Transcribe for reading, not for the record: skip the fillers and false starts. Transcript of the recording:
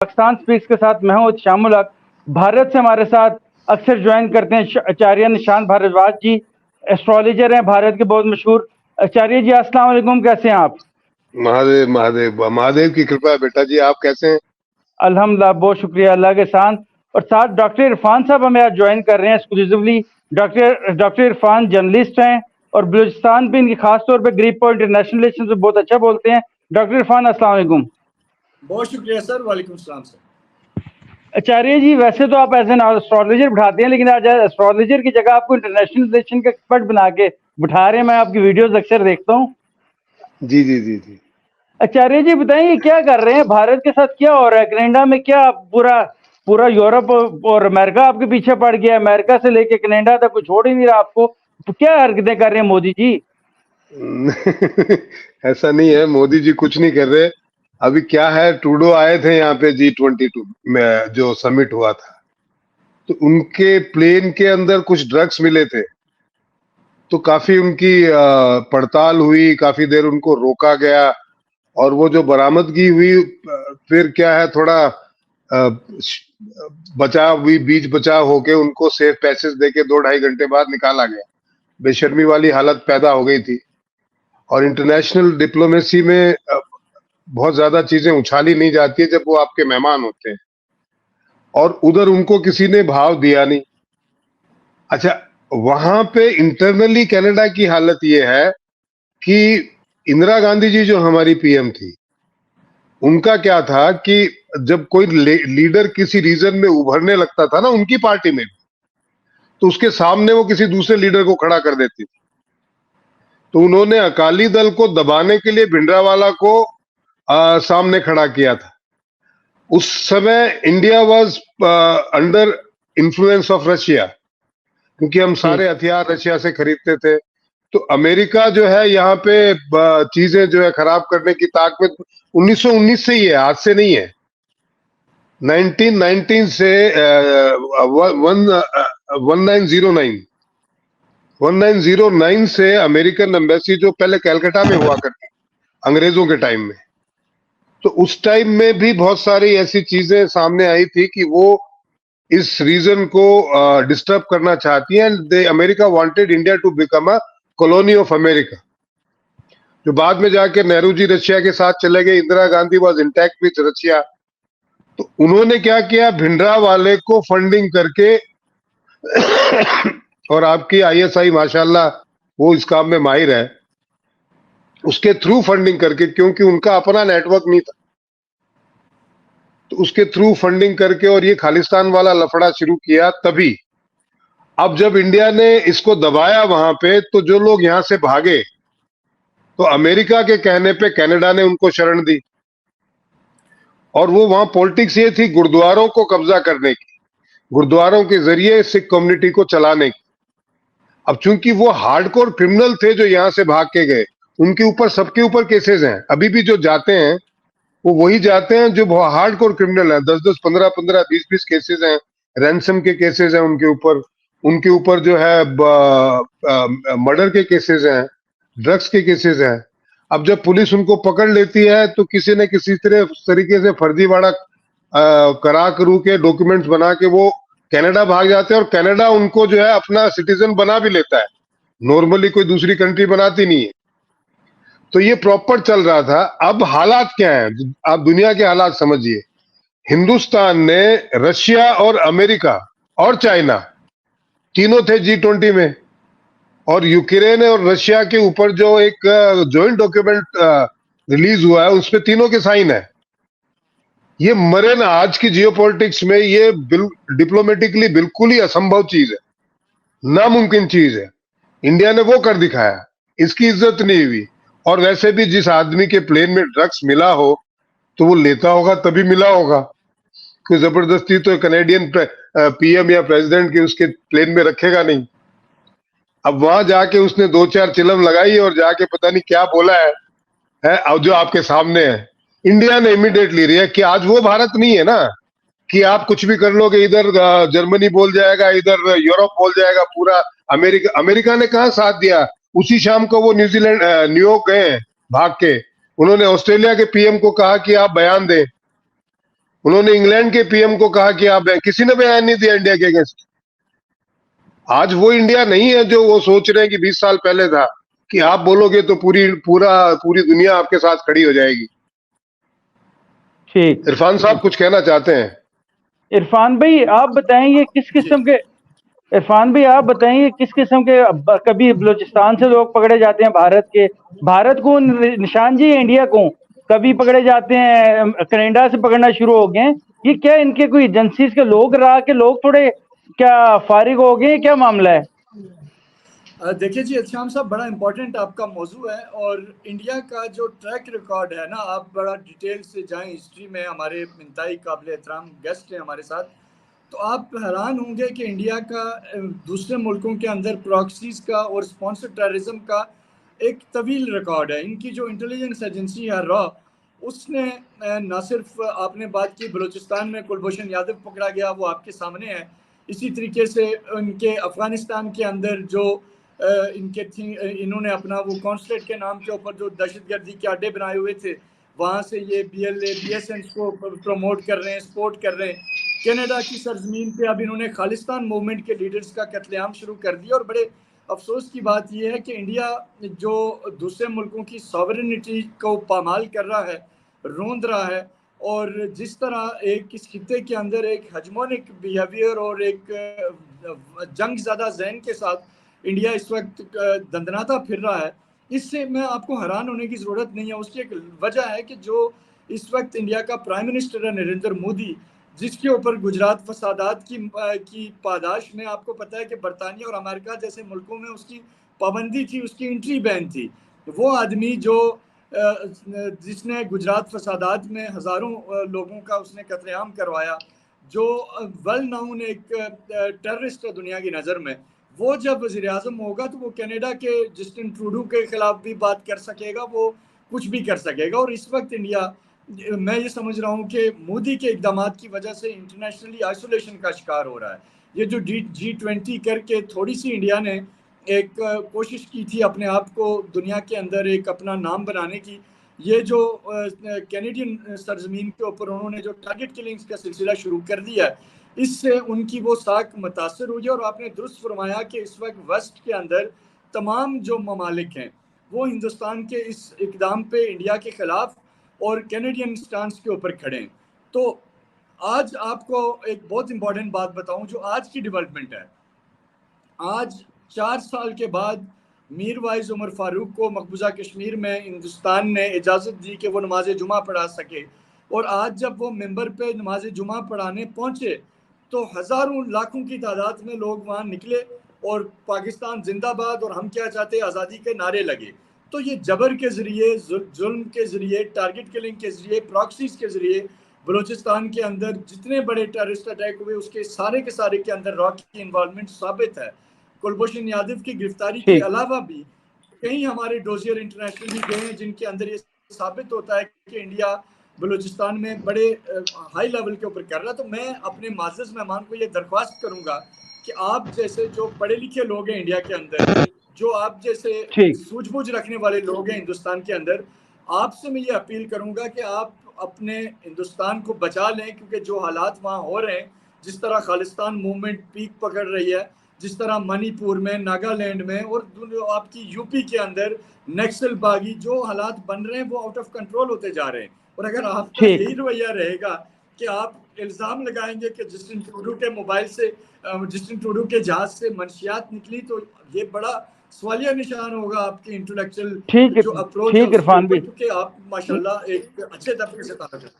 Pakistan speaks के साथ मैं हूं शामुल हक। भारत से हमारे साथ अक्सर ज्वाइन करते हैं आचार्य निशांत भारद्वाज जी, एस्ट्रोलॉजर हैं, भारत के बहुत मशहूर। आचार्य जी अस्सलाम वालेकुम, कैसे हैं आप? महादेव महादेव महादेव की कृपा है बेटा जी, आप कैसे हैं? अल्हम्दुलिल्लाह, बहुत शुक्रिया, अल्लाह के एहसान। और साथ डॉक्टर इरफान साहब हमें आज ज्वाइन कर रहे हैं एक्सक्लूसिवली। डॉक्टर इरफान जर्नलिस्ट हैं और बलूचिस्तान पे इनकी खास तौर पे ग्रीप और इंटरनेशनल रिलेशन से बहुत अच्छा बोलते हैं। डॉक्टर इरफान अस्सलाम वालेकुम। बहुत शुक्रिया सर, वालेकुम सलाम सर। आचार्य जी, वैसे तो आप एज एन एस्ट्रोलॉजर बिठाते हैं, लेकिन आज एस्ट्रोलॉजर की जगह आपको इंटरनेशनल रिलेशन का एक्सपर्ट बना के बिठा रहे हैं। मैं आपकी वीडियोस अक्सर देखता हूँ। जी जी जी जी। आचार्य जी बताइए, क्या कर रहे हैं? भारत के साथ क्या हो रहा है? कनाडा में क्या पूरा पूरा यूरोप और अमेरिका आपके पीछे पड़ गया है? अमेरिका से लेके कनाडा तक कुछ छोड़ ही नहीं रहा आपको। तो क्या हरकतें कर रहे हैं मोदी जी? ऐसा नहीं है, मोदी जी कुछ नहीं कर रहे। अभी क्या है, ट्रूडो आए थे यहाँ पे G22 में जो समिट हुआ था, तो उनके प्लेन के अंदर कुछ ड्रग्स मिले थे, तो काफी उनकी पड़ताल हुई, काफी देर उनको रोका गया, और वो जो बरामदगी हुई, फिर क्या है, थोड़ा बचाव हुई, बीच बचाव होके उनको सेफ पैसेज देके 2-2.5 घंटे बाद निकाला गया। बेशर्मी वाली हालत पैदा हो गई थी। और इंटरनेशनल डिप्लोमेसी में बहुत ज्यादा चीजें उछाली नहीं जाती है जब वो आपके मेहमान होते हैं, और उधर उनको किसी ने भाव दिया नहीं। अच्छा, वहां पे इंटरनली कनाडा की हालत ये है कि इंदिरा गांधी जी जो हमारी पीएम थी, उनका क्या था कि जब कोई लीडर किसी रीजन में उभरने लगता था ना, उनकी पार्टी में, तो उसके सामने वो किसी दूसरे लीडर को खड़ा कर देती थी। तो उन्होंने अकाली दल को दबाने के लिए भिंडरावाला को सामने खड़ा किया था। उस समय India was under influence of Russia, क्योंकि हम सारे हथियार रशिया से खरीदते थे। तो अमेरिका जो है यहाँ पे चीजें जो है खराब करने की ताक में 1919 से ही है, आज से नहीं है। 1919 से 1909 से अमेरिकन एम्बेसी जो पहले कलकत्ता में हुआ करती अंग्रेजों के टाइम में, तो उस टाइम में भी बहुत सारी ऐसी चीजें सामने आई थी कि वो इस रीजन को डिस्टर्ब करना चाहती है। They America wanted India to become a colony of America, जो बाद में जाके नेहरू जी रशिया के साथ चले गए। Indira Gandhi was intact with Russia. तो उन्होंने क्या किया, भिंडरावाले को फंडिंग करके और आपकी आईएसआई माशाल्लाह वो इस काम में माहिर है, उसके थ्रू फंडिंग करके, क्योंकि उनका अपना नेटवर्क नहीं था, तो उसके थ्रू फंडिंग करके और ये खालिस्तान वाला लफड़ा शुरू किया। तभी अब जब इंडिया ने इसको दबाया वहां पे, तो जो लोग यहां से भागे, तो अमेरिका के कहने पे कनाडा ने उनको शरण दी, और वो वहां पॉलिटिक्स ये थी गुरुद्वारों को कब्जा करने की, गुरुद्वारों के जरिए सिख कम्युनिटी को चलाने की। अब चूंकि वो हार्डकोर क्रिमिनल थे जो यहां से भाग के गए, उनके ऊपर, सबके ऊपर केसेस हैं। अभी भी जो जाते हैं वो वही जाते हैं जो हार्डकोर क्रिमिनल हैं। 10-10, 15-15, 20-20 केसेस हैं, रैंसम के केसेस हैं उनके ऊपर जो है मर्डर के केसेस हैं, ड्रग्स के केसेस हैं। अब जब पुलिस उनको पकड़ लेती है, तो किसी न किसी तरीके से फर्जीवाड़ा करा करू के डॉक्यूमेंट्स बना के वो कनाडा भाग जाते हैं, और कनाडा उनको जो है अपना सिटीजन बना भी लेता है। नॉर्मली कोई दूसरी कंट्री बनाती नहीं है। तो ये प्रॉपर चल रहा था। अब हालात क्या है, आप दुनिया के हालात समझिए। हिंदुस्तान ने, रशिया और अमेरिका और चाइना तीनों थे G20 में, और यूक्रेन और रशिया के ऊपर जो एक जॉइंट डॉक्यूमेंट रिलीज हुआ है, उसमें तीनों के साइन है। ये मरे ना, आज की जियोपॉलिटिक्स में ये डिप्लोमेटिकली बिल्कुल ही असंभव चीज है, नामुमकिन चीज है। इंडिया ने वो कर दिखाया, इसकी इज्जत नहीं हुई। और वैसे भी जिस आदमी के प्लेन में ड्रग्स मिला हो, तो वो लेता होगा तभी मिला होगा, कोई जबरदस्ती तो कनेडियन पीएम या प्रेसिडेंट के उसके प्लेन में रखेगा नहीं। अब वहां जाके उसने 2-4 चिलम लगाई और जाके पता नहीं क्या बोला है अब जो आपके सामने है। इंडिया ने इमीडिएटली रिएक्ट किया। आज वो भारत नहीं है ना कि आप कुछ भी कर लोगे, इधर जर्मनी बोल जाएगा, इधर यूरोप बोल जाएगा, पूरा अमेरिका ने कहा साथ दिया। उसी शाम को वो न्यूजीलैंड, न्यूयॉर्क गए भाग के। उन्होंने ऑस्ट्रेलिया के पीएम को कहा कि आप बयान दें। उन्होंने इंग्लैंड के पीएम को कहा कि आप, किसी ने बयान नहीं दिया इंडिया के अगेंस्ट। आज वो इंडिया नहीं है जो वो सोच रहे हैं कि 20 साल पहले था कि आप बोलोगे तो पूरी दुनिया आपके साथ खड़ी हो जाएगी। ठीक। इरफान साहब कुछ कहना चाहते हैं? इरफान भाई आप बताएं ये किस किस्म के, इरफान भाई आप बताएंगे किस किस्म के, कभी बलूचिस्तान से लोग पकड़े जाते हैं भारत को निशान जी इंडिया को, कभी पकड़े जाते हैं कनाडा से पकड़ना शुरू हो गए हैं। ये क्या इनके कोई एजेंसीज के लोग रहा के लोग थोड़े क्या फारिग हो गए, क्या मामला है? देखिए जी इल्तिहाम साहब, बड़ा इंपॉर्टेंट आपका मौजू है और इंडिया का जो ट्रैक रिकॉर्ड है ना, आप बड़ा डिटेल से जाएं हिस्ट्री में। हमारे इंतहाई काबिल एहतराम गेस्ट हैं हमारे साथ, तो आप हैरान होंगे कि इंडिया का दूसरे मुल्कों के अंदर प्रॉक्सीज का और स्पॉन्सर टेररिज्म का एक तवील रिकॉर्ड है। इनकी जो इंटेलिजेंस एजेंसी है रॉ, उसने न सिर्फ आपने बात की बलूचिस्तान में कुलभूषण यादव पकड़ा गया, वो आपके सामने है। इसी तरीके से उनके अफगानिस्तान के अंदर जो इन्होंने अपना वो कॉन्सुलेट के नाम के ऊपर जो दहशतगर्दी के अड्डे बनाए हुए थे, वहाँ से ये BLA BSN को प्रमोट कर रहे हैं, सपोर्ट कर रहे हैं। कनाडा की सरजमीन पे अब इन्होंने खालिस्तान मूवमेंट के लीडर्स का कत्लेआम शुरू कर दिया। और बड़े अफसोस की बात यह है कि इंडिया जो दूसरे मुल्कों की सॉवरेनिटी को पामाल कर रहा है, रोंद रहा है, और जिस तरह एक इस खित्ते के अंदर एक हेजमोनिक बिहेवियर और एक जंग ज़्यादा जहन के साथ इंडिया इस वक्त दंदनाता फिर रहा है, इससे मैं आपको हैरान होने की ज़रूरत नहीं है। उसकी एक वजह है कि जो इस वक्त इंडिया का प्राइम मिनिस्टर है नरेंद्र मोदी, जिसके ऊपर गुजरात फसादात की पादाश में आपको पता है कि बरतानिया और अमेरिका जैसे मुल्कों में उसकी पाबंदी थी, उसकी एंट्री बैन थी। वो आदमी जो जिसने गुजरात फसादात में हज़ारों लोगों का उसने कत्लेआम करवाया, जो वेल नाउन एक टेररिस्ट है दुनिया की नज़र में, वो जब वज़ीर आज़म होगा तो वो कनाडा के जस्टिन ट्रूडो के खिलाफ भी बात कर सकेगा, वो कुछ भी कर सकेगा। और इस वक्त इंडिया, मैं ये समझ रहा हूँ कि मोदी के इकदाम की वजह से इंटरनेशनली आइसोलेशन का शिकार हो रहा है। ये जो G20 करके थोड़ी सी इंडिया ने एक कोशिश की थी अपने आप को दुनिया के अंदर एक अपना नाम बनाने की, ये जो कैनेडियन सरजमीन के ऊपर उन्होंने जो टारगेट किलिंग्स का सिलसिला शुरू कर दिया है, इससे उनकी वो साख मुतासर हुई है। और आपने दुरुस्त फरमाया कि इस वक्त वेस्ट के अंदर तमाम जो ममालिक हैं वो हिंदुस्तान के इस इकदाम पे इंडिया के खिलाफ और कैनेडियन स्टांस के ऊपर खड़े हैं। तो आज आपको एक बहुत इंपॉर्टेंट बात बताऊं जो आज की डेवलपमेंट है। आज 4 साल के बाद मीर वाइज उमर फारूक को मकबूजा कश्मीर में हिंदुस्तान ने इजाज़त दी कि वो नमाज जुमा पढ़ा सके, और आज जब वो मेंबर पे नमाज जुमा पढ़ाने पहुंचे तो हज़ारों लाखों की तादाद में लोग वहाँ निकले और पाकिस्तान जिंदाबाद और हम क्या चाहते हैं आज़ादी के नारे लगे। तो ये जबर के ज़रिए, जुल्म के ज़रिए, टारगेट किलिंग के ज़रिए, प्रॉक्सीज के ज़रिए बलूचिस्तान के अंदर जितने बड़े टेररिस्ट अटैक हुए उसके सारे के सारे के अंदर रॉ की इन्वॉल्वमेंट साबित है। कुलभूषण यादव की गिरफ्तारी के अलावा भी कई हमारे डोजियर इंटरनेशनल भी गए हैं जिनके अंदर ये साबित होता है कि इंडिया बलूचिस्तान में बड़े हाई लेवल के ऊपर कर रहा है। तो मैं अपने माज़िज़ मेहमान को ये दरख्वास्त करूंगा कि आप जैसे जो पढ़े लिखे लोग हैं इंडिया के अंदर, जो आप जैसे सूझबूझ रखने वाले लोग हैं हिंदुस्तान के अंदर, आपसे मैं ये अपील करूंगा कि आप अपने हिंदुस्तान को बचा लें, क्योंकि जो हालात वहाँ हो रहे हैं, जिस तरह खालिस्तान मूवमेंट पीक पकड़ रही है, जिस तरह मणिपुर में, नागालैंड में और आपकी यूपी के अंदर नक्सल बागी जो हालात बन रहे हैं वो आउट ऑफ कंट्रोल होते जा रहे हैं। और अगर आपका यही रवैया रहेगा कि आप इल्ज़ाम लगाएंगे कि जस्टिन ट्रूडो के मोबाइल से, जस्टिन ट्रूडो के जहाज से मंशियात निकली, तो ये बड़ा सवालिया निशान होगा आपकी इंटेलेक्चुअल जो अप्रोच है, क्योंकि आप माशाल्लाह एक अच्छे तबके से ताल्लुक है।